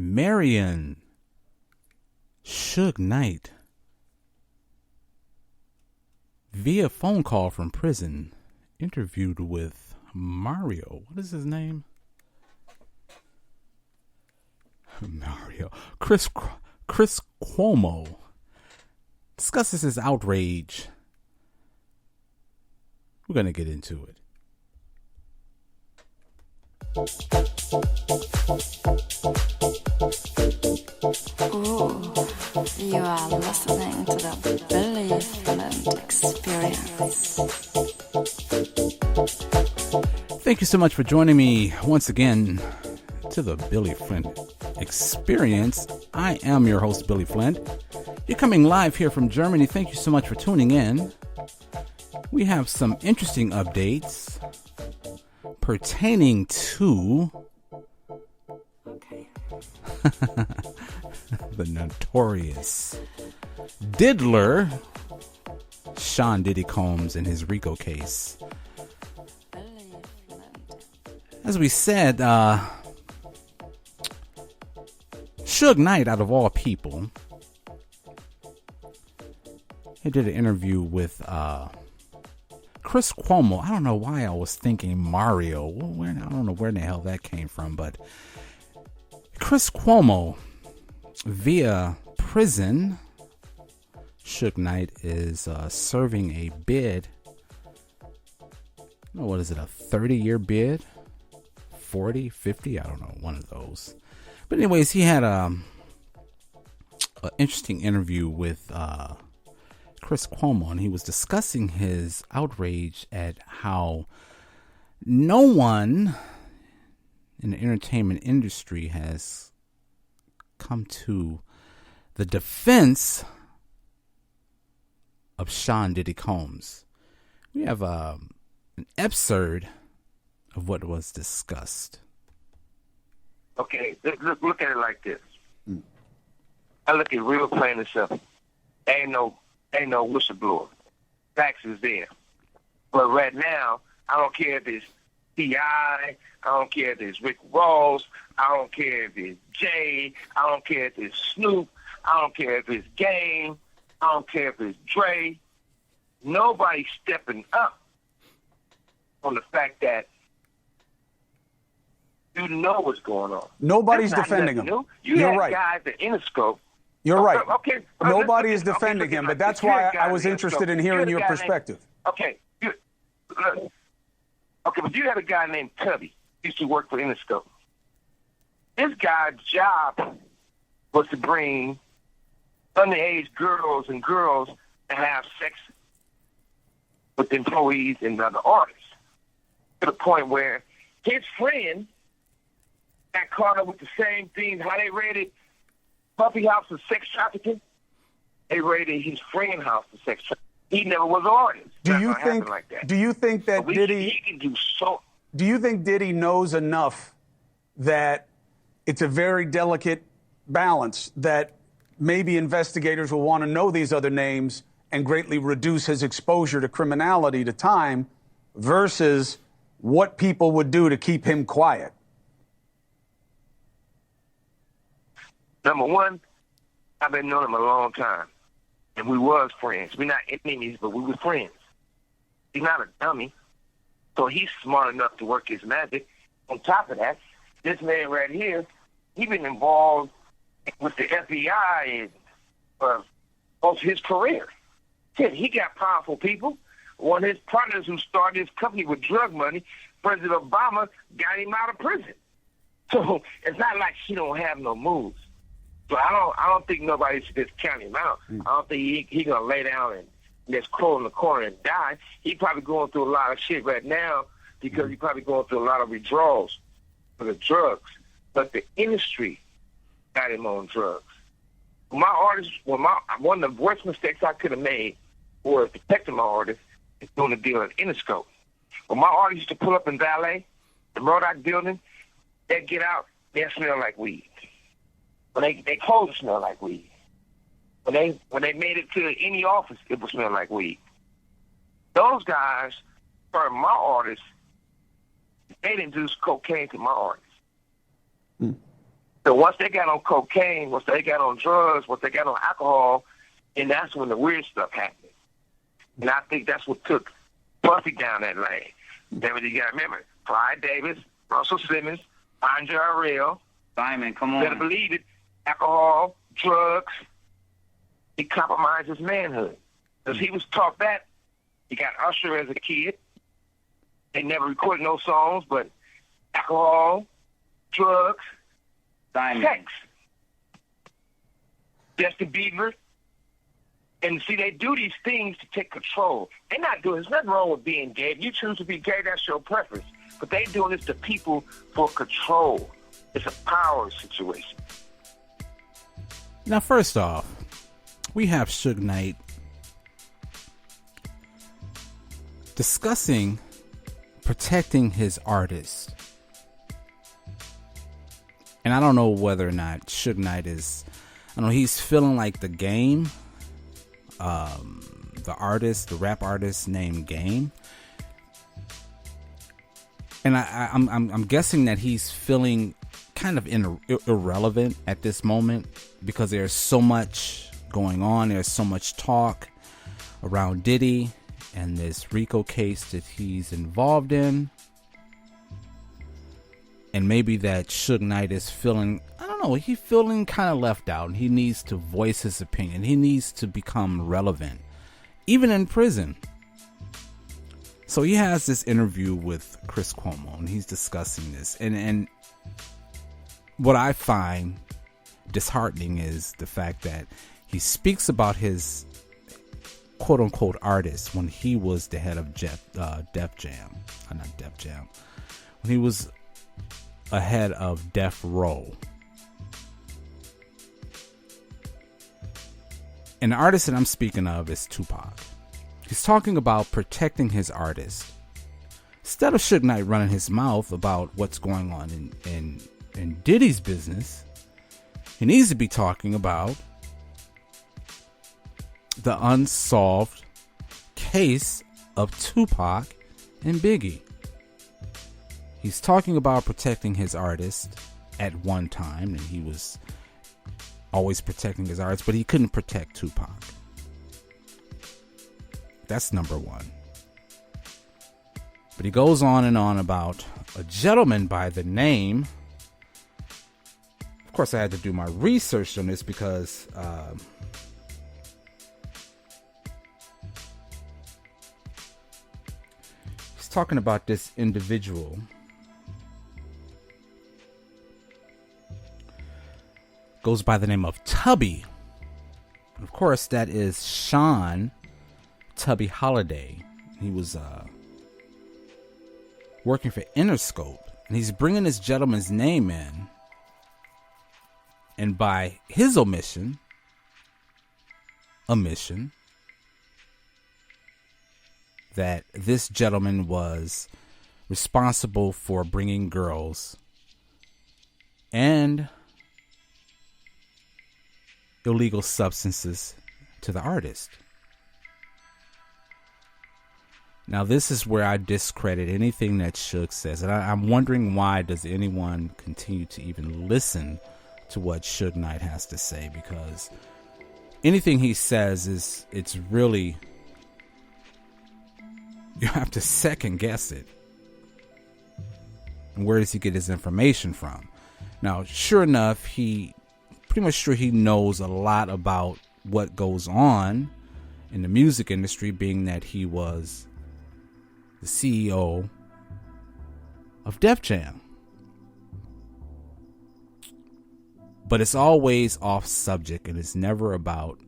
Marion Suge Knight, via phone call from prison, interviewed with Mario. What is his name? Mario. Chris Cuomo discusses his outrage. We're going to get into it. Ooh, you are listening to the Billy Flint Experience. Thank you so much for joining me once again to the Billy Flint Experience. I am your host, Billy Flint. You're coming live here from Germany. Thank you so much for tuning in. We have some interesting updates pertaining to the notorious diddler Sean Diddy Combs in his RICO case. As we said, Suge Knight, out of all people, he did an interview with Chris Cuomo. I don't know why I was thinking Mario. I don't know where the hell that came from, but Chris Cuomo, via prison, Suge Knight is serving a bid. What is it, a 30-year bid? 40, 50? I don't know, one of those. But anyways, he had an interesting interview with Chris Cuomo, and he was discussing his outrage at how no one in the entertainment industry has come to the defense of Sean Diddy Combs. We have an excerpt of what was discussed. Okay, look at it like this. I look at real plain and simple. Ain't no whistleblower. Facts is there. But right now, I don't care if it's T.I., I don't care if it's Rick Ross, I don't care if it's Jay, I don't care if it's Snoop, I don't care if it's Game, I don't care if it's Dre. Nobody's stepping up on the fact that you know what's going on. Nobody's defending him. You're right. Guys at Interscope. You're right. Okay. Nobody is defending him, but that's why I was interested in hearing your perspective. Okay, but you had a guy named Tubby, used to work for Interscope. This guy's job was to bring underage girls and girls to have sex with employees and other artists, to the point where his friend got caught up with the same thing. How they raided Puffy House for sex trafficking, they raided his friend house for sex trafficking. He never was an artist. Do you think that Diddy? He can do so. Do you think Diddy knows enough that it's a very delicate balance, that maybe investigators will want to know these other names and greatly reduce his exposure to criminality, to time, versus what people would do to keep him quiet? Number one, I've been knowing him a long time, and we was friends. We're not enemies, but we were friends. He's not a dummy, so he's smart enough to work his magic. On top of that, this man right here, he been involved with the FBI for most of his career. He got powerful people. One of his partners who started his company with drug money, President Obama, got him out of prison. So it's not like he don't have no moves. So I don't think nobody should just count him out. I don't think he gonna lay down and just crawl in the corner and die. He probably going through a lot of shit right now because he probably going through a lot of withdrawals for the drugs. But the industry got him on drugs. My artist, one of the worst mistakes I could have made was protecting my artist is doing a deal at Interscope. When my artist used to pull up in Valet, the Murdoch building, they'd get out, they'd smell like weed. When they clothes would smell like weed. When they made it to any office, it would smell like weed. Those guys, for my artists, they introduced cocaine to my artists. So once they got on cocaine, once they got on drugs, once they got on alcohol, and that's when the weird stuff happened. And I think that's what took Puffy down that lane. Then you got to remember, Clyde Davis, Russell Simmons, Andre Arell. Simon, come on. Better believe it. Alcohol, drugs. He compromised his manhood. Because he was taught that. He got Usher as a kid. They never recorded no songs, but alcohol, drugs, Simon. sex. Justin Bieber. And see, they do these things to take control. They're not doing, there's nothing wrong with being gay. If you choose to be gay, that's your preference. But they doing this to people for control. It's a power situation. Now, first off, we have Suge Knight discussing protecting his artist. And I don't know whether or not Suge Knight is, I don't know, he's feeling like the Game, the artist, the rap artist named Game. And I'm guessing that he's feeling kind of irrelevant at this moment because there's so much going on. There's so much talk around Diddy and this RICO case that he's involved in. And maybe that Suge Knight is feeling, I don't know, he's feeling kind of left out. And he needs to voice his opinion. He needs to become relevant, even in prison. So he has this interview with Chris Cuomo, and he's discussing this. And what I find disheartening is the fact that he speaks about his quote-unquote artist when he was the head of Def Jam. Not Def Jam. When he was ahead of Death Row. And the artist that I'm speaking of is Tupac. He's talking about protecting his artist. Instead of Suge Knight running his mouth about what's going on in Diddy's business, he needs to be talking about the unsolved case of Tupac and Biggie. He's talking about protecting his artist at one time, and he was always protecting his artist, but he couldn't protect Tupac. That's number one. But he goes on and on about a gentleman by the name. Of course, I had to do my research on this because he's talking about this individual. Goes by the name of Tubby. Of course, that is Sean Tubby Holiday. He was working for Interscope, and he's bringing this gentleman's name in, and by his omission, that this gentleman was responsible for bringing girls and illegal substances to the artist. Now, this is where I discredit anything that Suge says. And I'm wondering, why does anyone continue to even listen to what Suge Knight has to say? Because anything he says it's really, you have to second guess it. And where does he get his information from? Now, sure enough, pretty much sure he knows a lot about what goes on in the music industry, being that he was the CEO of Def Jam. But it's always off subject, and it's never about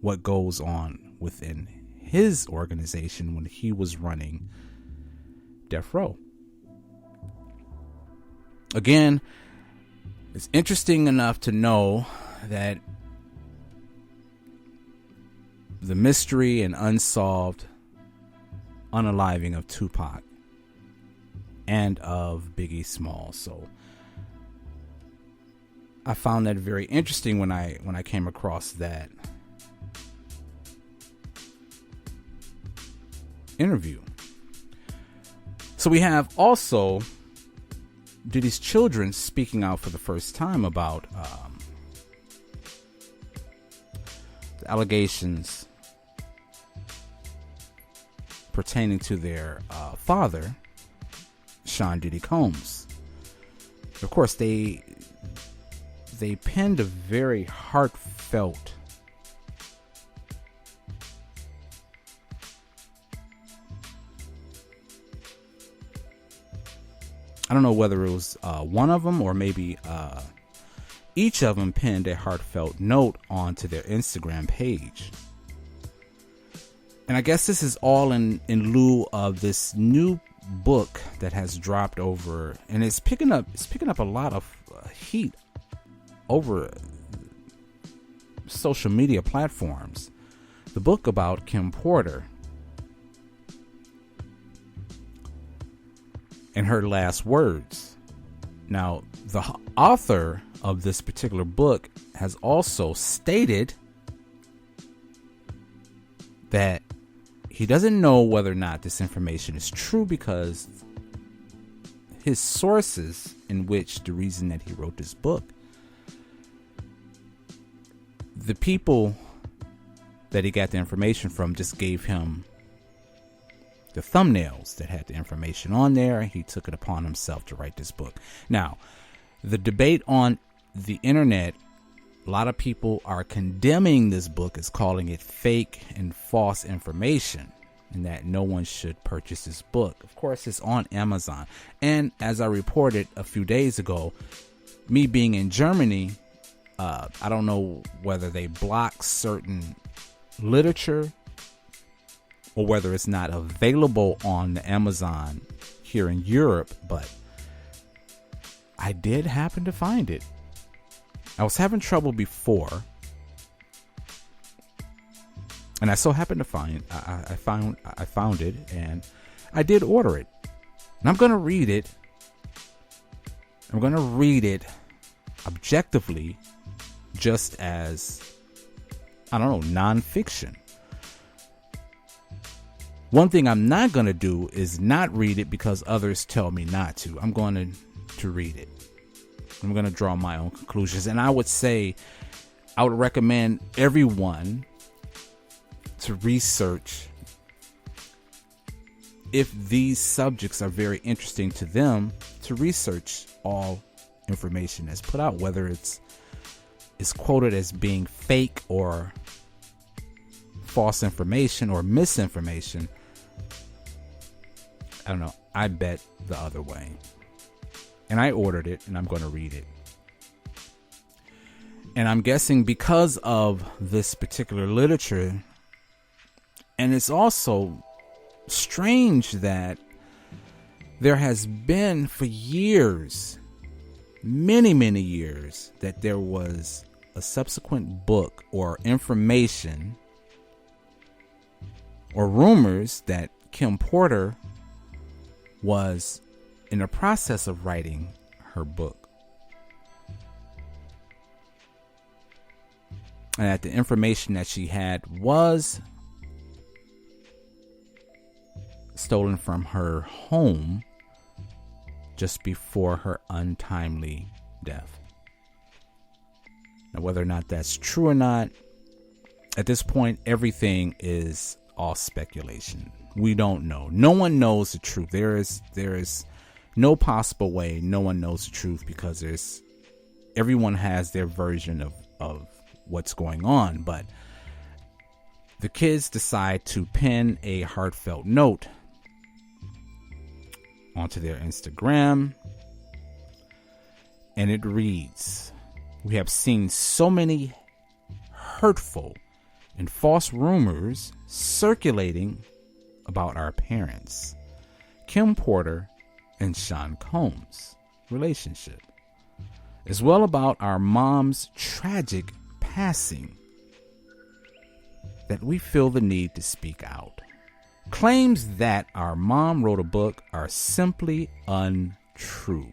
what goes on within his organization when he was running Death Row. Again, it's interesting enough to know that the mystery and unsolved unaliving of Tupac and of Biggie Smalls. So I found that very interesting when I came across that interview. So we have also Diddy's children speaking out for the first time about the allegations pertaining to their father, Sean Diddy Combs. Of course, they penned a very heartfelt I don't know whether it was one of them or maybe each of them penned a heartfelt note onto their Instagram page. And I guess this is all in lieu of this new book that has dropped over, and it's picking up a lot of heat over social media platforms. The book about Kim Porter and her last words. Now, the author of this particular book has also stated that he doesn't know whether or not this information is true because his sources in which the reason that he wrote this book, the people that he got the information from just gave him the thumbnails that had the information on there. He took it upon himself to write this book. Now, the debate on the internet, a lot of people are condemning this book as calling it fake and false information, and that no one should purchase this book. Of course, it's on Amazon. And as I reported a few days ago, me being in Germany, I don't know whether they block certain literature or whether it's not available on the Amazon here in Europe, but I did happen to find it. I was having trouble before, and I so happened to find I found it, and I did order it. And I'm gonna read it. I'm gonna read it objectively, just as, I don't know, nonfiction. One thing I'm not going to do is not read it because others tell me not to. I'm going to read it. I'm going to draw my own conclusions. And I would recommend everyone to research, if these subjects are very interesting to them, to research all information that's put out, whether it's quoted as being fake or false information or misinformation. I don't know. I bet the other way. And I ordered it, and I'm going to read it. And I'm guessing because of this particular literature, and it's also strange that there has been for years, many, many years, that there was a subsequent book or information or rumors that Kim Porter was in the process of writing her book, and that the information that she had was stolen from her home just before her untimely death. Now, whether or not that's true or not, at this point, everything is all speculation. We don't know. No one knows the truth. There is no possible way no one knows the truth, because everyone has their version of what's going on. But the kids decide to pen a heartfelt note onto their Instagram, and it reads, "We have seen so many hurtful and false rumors circulating about our parents, Kim Porter and Sean Combs' relationship, as well about our mom's tragic passing, that we feel the need to speak out. Claims that our mom wrote a book are simply untrue.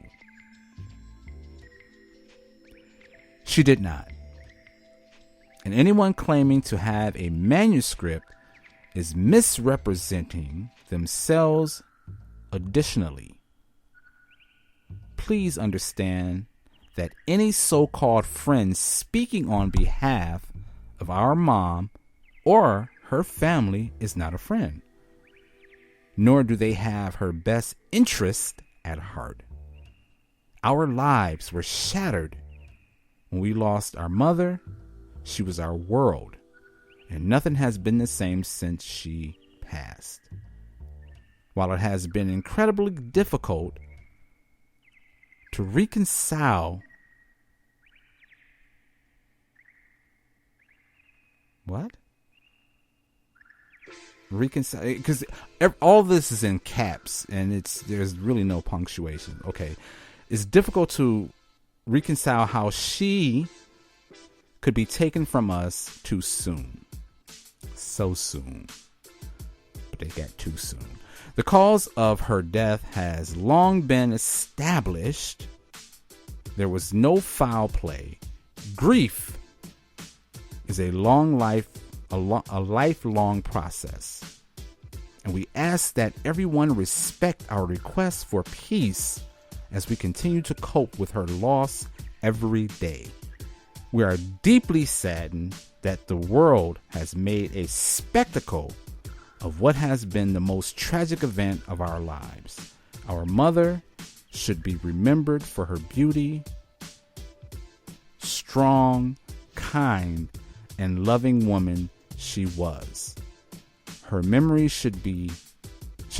She did not. And anyone claiming to have a manuscript is misrepresenting themselves. Additionally, please understand that any so-called friend speaking on behalf of our mom or her family is not a friend, nor do they have her best interest at heart. Our lives were shattered when we lost our mother. She was our world, and nothing has been the same since she passed. While it has been incredibly difficult to reconcile because all this is in caps and there's really no punctuation. Okay, it's difficult to reconcile how she could be taken from us too soon. So soon. But they got too soon. The cause of her death has long been established. There was no foul play. Grief is a lifelong process. And we ask that everyone respect our request for peace as we continue to cope with her loss every day. We are deeply saddened that the world has made a spectacle of what has been the most tragic event of our lives. Our mother should be remembered for her beauty, strong, kind, and loving woman she was. Her memory should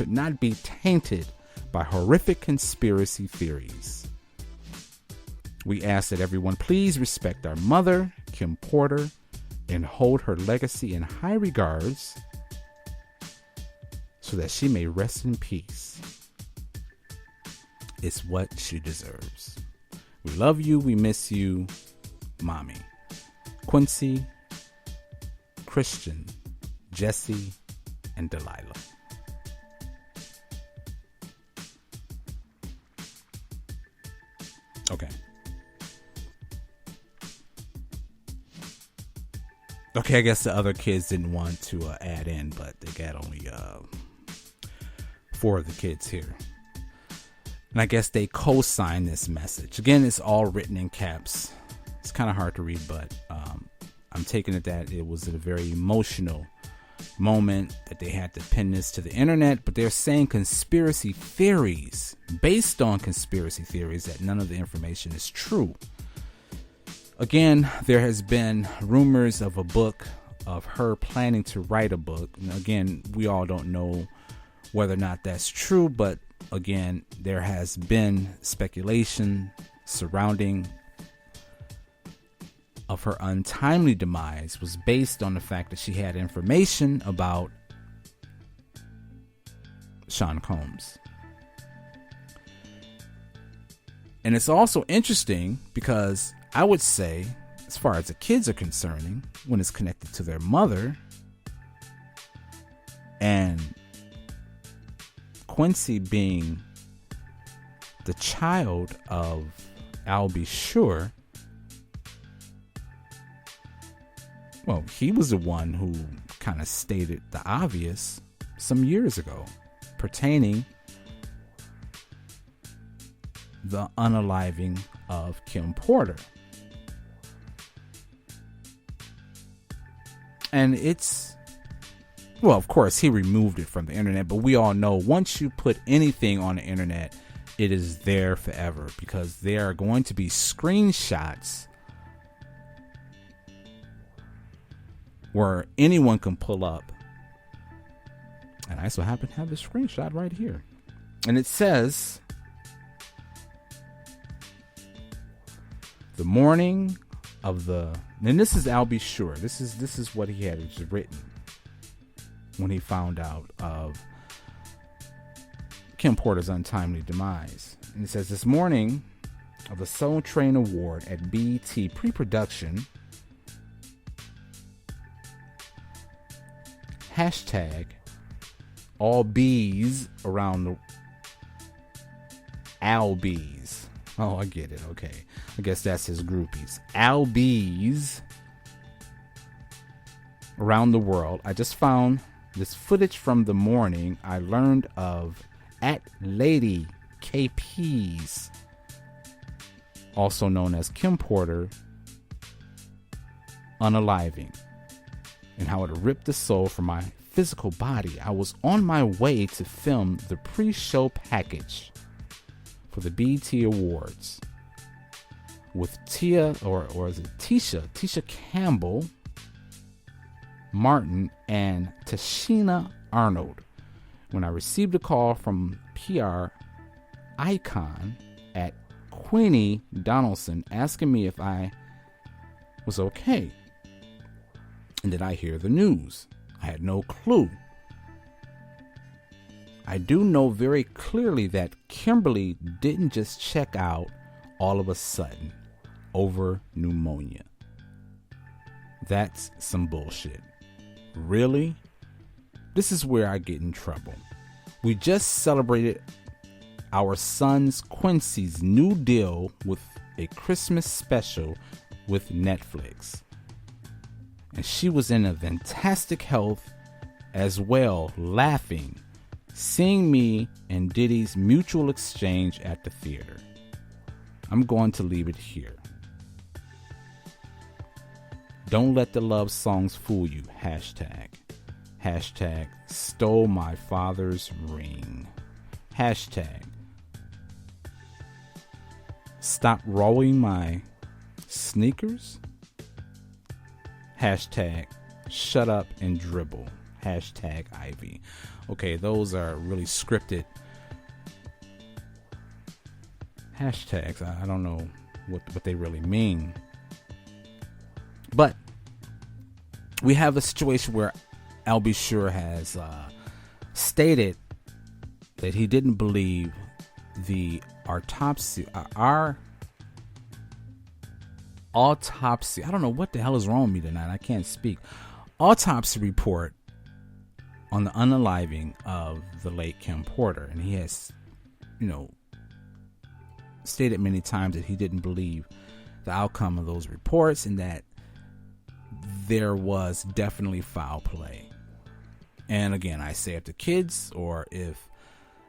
not be tainted by horrific conspiracy theories. We ask that everyone please respect our mother, Kim Porter, and hold her legacy in high regards so that she may rest in peace. It's what she deserves. We love you. We miss you, Mommy. Quincy, Christian, Jesse, and Delilah. Okay, I guess the other kids didn't want to add in, but they got only 4 of the kids here. And I guess they co-signed this message. Again, it's all written in caps. It's kind of hard to read, but I'm taking it that it was a very emotional moment that they had to pin this to the internet. But they're saying conspiracy theories, based on conspiracy theories, that none of the information is true. Again, there has been rumors of a book, of her planning to write a book. And again, we all don't know whether or not that's true, but again, there has been speculation surrounding of her untimely demise was based on the fact that she had information about Sean Combs. And it's also interesting because I would say, as far as the kids are concerned, when it's connected to their mother, and Quincy being the child of Al B. Sure, well, he was the one who kind of stated the obvious some years ago pertaining the unaliving of Kim Porter. And it's, well, of course, he removed it from the internet, but we all know once you put anything on the internet, it is there forever because there are going to be screenshots where anyone can pull up. And I so happen to have this screenshot right here. And it says, the morning of the, and this is Al B. Sure. This is what he had written when he found out of Kim Porter's untimely demise. And it says, this morning of the Soul Train Award at BET pre-production, hashtag all bees around the Albies. Oh, I get it. Okay. I guess that's his groupies. Albies around the world. I just found this footage from the morning I learned of at Lady KP's also known as Kim Porter, unaliving, and how it ripped the soul from my physical body. I was on my way to film the pre-show package for the BET Awards with Tisha Campbell Martin and Tashina Arnold when I received a call from PR icon at Queenie Donaldson asking me if I was okay. And did I hear the news? I had no clue. I do know very clearly that Kimberly didn't just check out all of a sudden over pneumonia. That's some bullshit. Really? This is where I get in trouble. We just celebrated our son's Quincy's new deal with a Christmas special with Netflix. And she was in a fantastic health as well, laughing, seeing me and Diddy's mutual exchange at the theater. I'm going to leave it here. Don't let the love songs fool you. Hashtag stole my father's ring. Hashtag stop rolling my sneakers. Hashtag shut up and dribble. Hashtag Ivy. Okay, those are really scripted hashtags. I don't know what they really mean. But we have a situation where Al B. Sure has stated that he didn't believe the autopsy. Our autopsy. I don't know what the hell is wrong with me tonight. I can't speak. Autopsy report on the unaliving of the late Kim Porter. And he has, stated many times that he didn't believe the outcome of those reports and that there was definitely foul play. And again, I say if the kids or if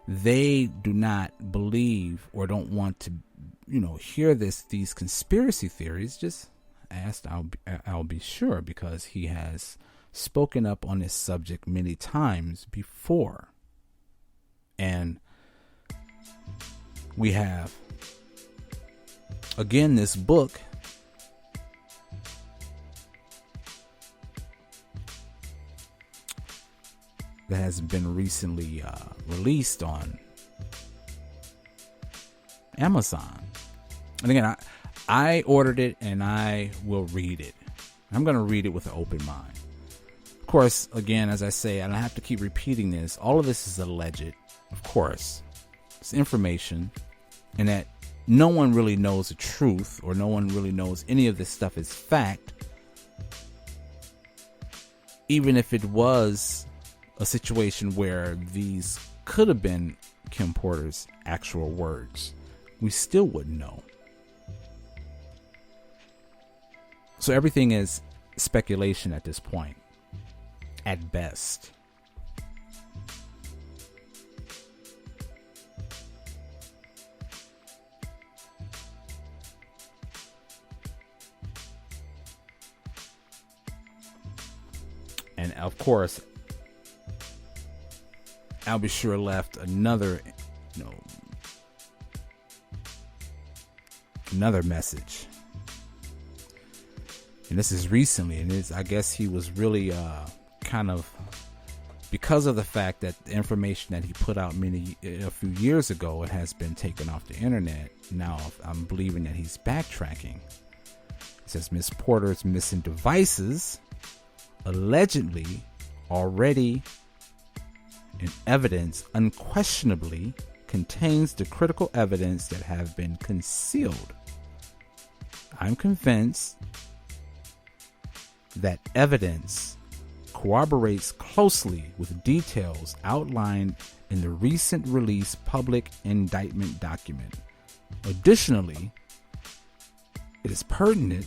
they do not believe or don't want to, hear these conspiracy theories, just ask I'll be sure, because he has spoken up on this subject many times before. And we have, again, this book that has been recently released on Amazon. And again, I ordered it and I will read it. I'm going to read it with an open mind. Of course, again, as I say, and I have to keep repeating this, all of this is alleged. Of course, it's information, and that no one really knows the truth, or no one really knows any of this stuff is fact. Even if it was a situation where these could have been Kim Porter's actual words, we still wouldn't know. So everything is speculation at this point, at best. And of course, I'll be sure left another message. And this is recently, and I guess he was really kind of, because of the fact that the information that he put out a few years ago, it has been taken off the internet. Now I'm believing that he's backtracking. It says Miss Porter's missing devices allegedly already in evidence unquestionably contains the critical evidence that have been concealed. I'm convinced that evidence corroborates closely with details outlined in the recent released public indictment document. Additionally, it is pertinent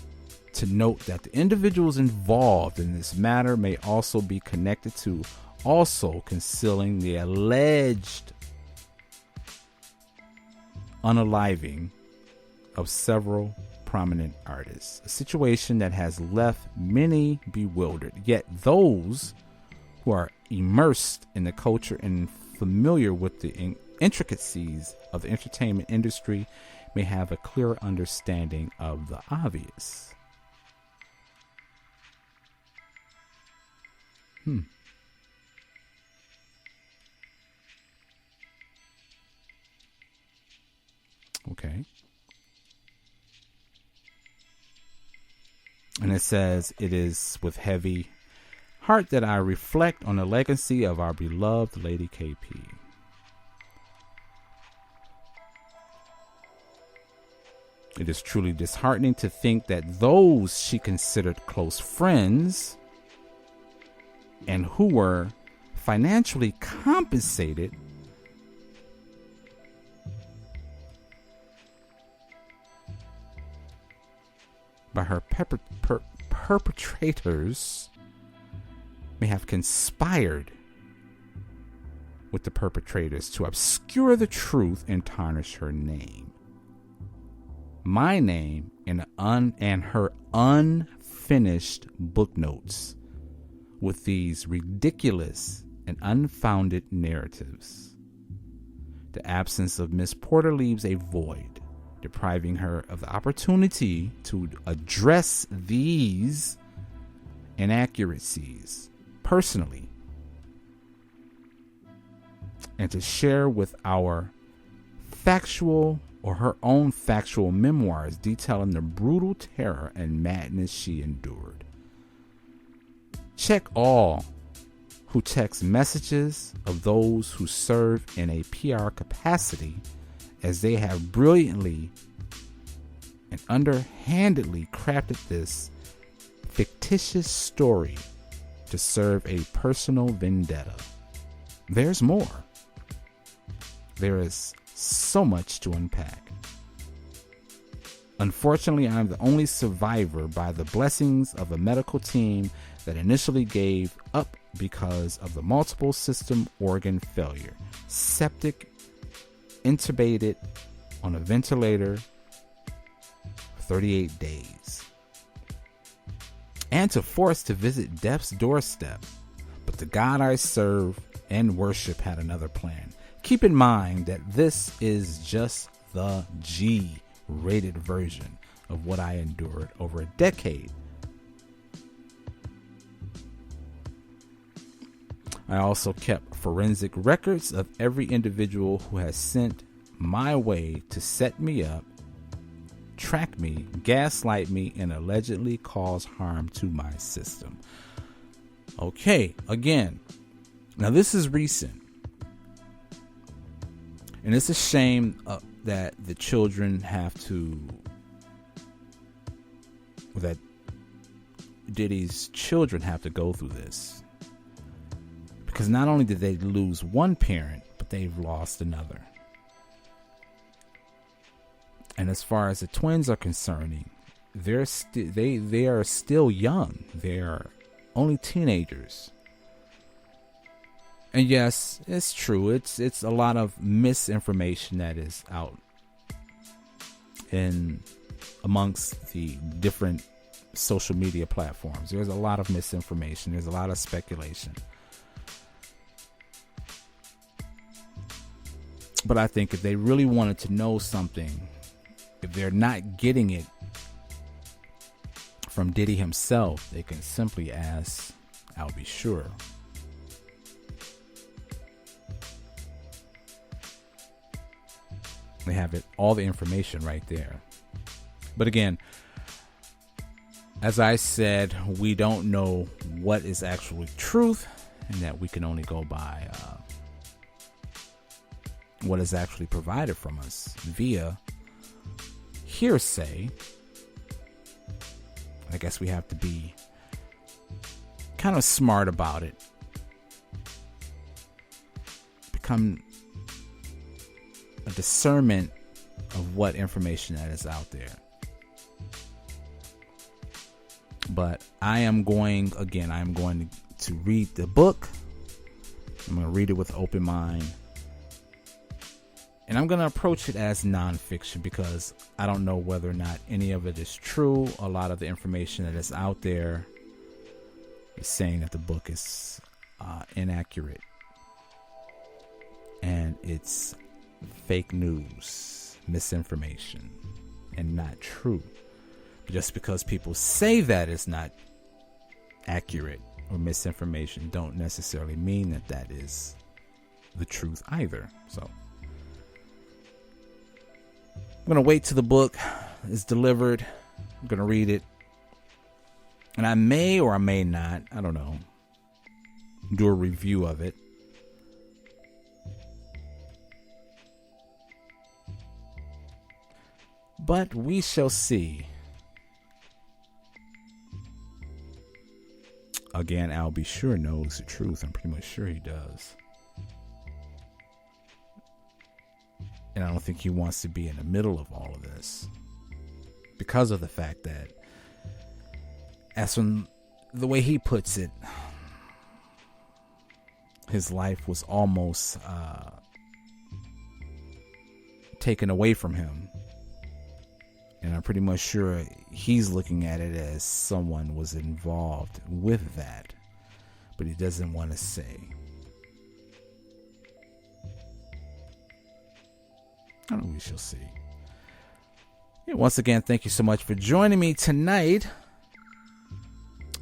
to note that the individuals involved in this matter may also be connected to also concealing the alleged unaliving of several prominent artists, a situation that has left many bewildered. Yet those who are immersed in the culture and familiar with the intricacies of the entertainment industry may have a clearer understanding of the obvious. Okay. And it says, it is with heavy heart that I reflect on the legacy of our beloved Lady KP. It is truly disheartening to think that those she considered close friends and who were financially compensated by her perpetrators may have conspired with the perpetrators to obscure the truth and tarnish her name. My name and her unfinished book notes with these ridiculous and unfounded narratives. The absence of Miss Porter leaves a void, depriving her of the opportunity to address these inaccuracies personally and to share with our factual or her own factual memoirs detailing the brutal terror and madness she endured. Check all who text messages of those who serve in a PR capacity, as they have brilliantly and underhandedly crafted this fictitious story to serve a personal vendetta. There's more. There is so much to unpack. Unfortunately, I'm the only survivor by the blessings of a medical team that initially gave up because of the multiple system organ failure. Septic, intubated on a ventilator for 38 days. And to force to visit death's doorstep. But the God I serve and worship had another plan. Keep in mind that this is just the G-rated version of what I endured over a decade. I also kept forensic records of every individual who has sent my way to set me up, track me, gaslight me, and allegedly cause harm to my system. Okay, again, now this is recent. And it's a shame that the children have to, that Diddy's children have to go through this. Because not only did they lose one parent, but they've lost another. And as far as the twins are concerning, they are still young. They are only teenagers. And yes, it's true. It's a lot of misinformation that is out in amongst the different social media platforms. There's a lot of misinformation. There's a lot of speculation. But I think if they really wanted to know something, if they're not getting it from Diddy himself, they can simply ask, I'll be sure. They have it, all the information right there. But again, as I said, we don't know what is actually truth, and that we can only go by what is actually provided from us via hearsay. I guess we have to be kind of smart about it. Become a discernment of what information that is out there. But I am going to read the book. I'm going to read it with open mind. And I'm going to approach it as nonfiction because I don't know whether or not any of it is true. A lot of the information that is out there is saying that the book is inaccurate. And it's fake news, misinformation, and not true. But just because people say that it's not accurate or misinformation don't necessarily mean that that is the truth either. So I'm going to wait till the book is delivered. I'm going to read it. And I may or I may not, I don't know, do a review of it. But we shall see. Again, Al B. Sure knows the truth. I'm pretty much sure he does. And I don't think he wants to be in the middle of all of this. Because of the fact that, as from the way he puts it, his life was almost taken away from him. And I'm pretty much sure he's looking at it as someone was involved with that. But he doesn't want to say. I don't know, we shall see. Yeah, once again, thank you so much for joining me tonight.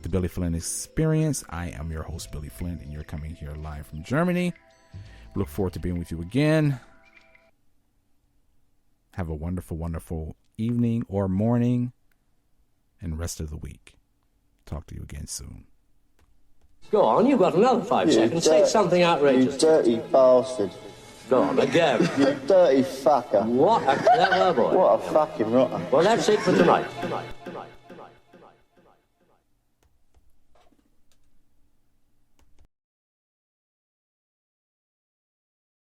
The Billy Flynn Experience. I am your host, Billy Flynn, and you're coming here live from Germany. Look forward to being with you again. Have a wonderful, wonderful evening or morning and rest of the week. Talk to you again soon. Go on, you've got another 5 seconds. Say something outrageous. You dirty bastard. Go on, again. You dirty fucker. What a clever boy. What a fucking rotter. Well, that's it for tonight.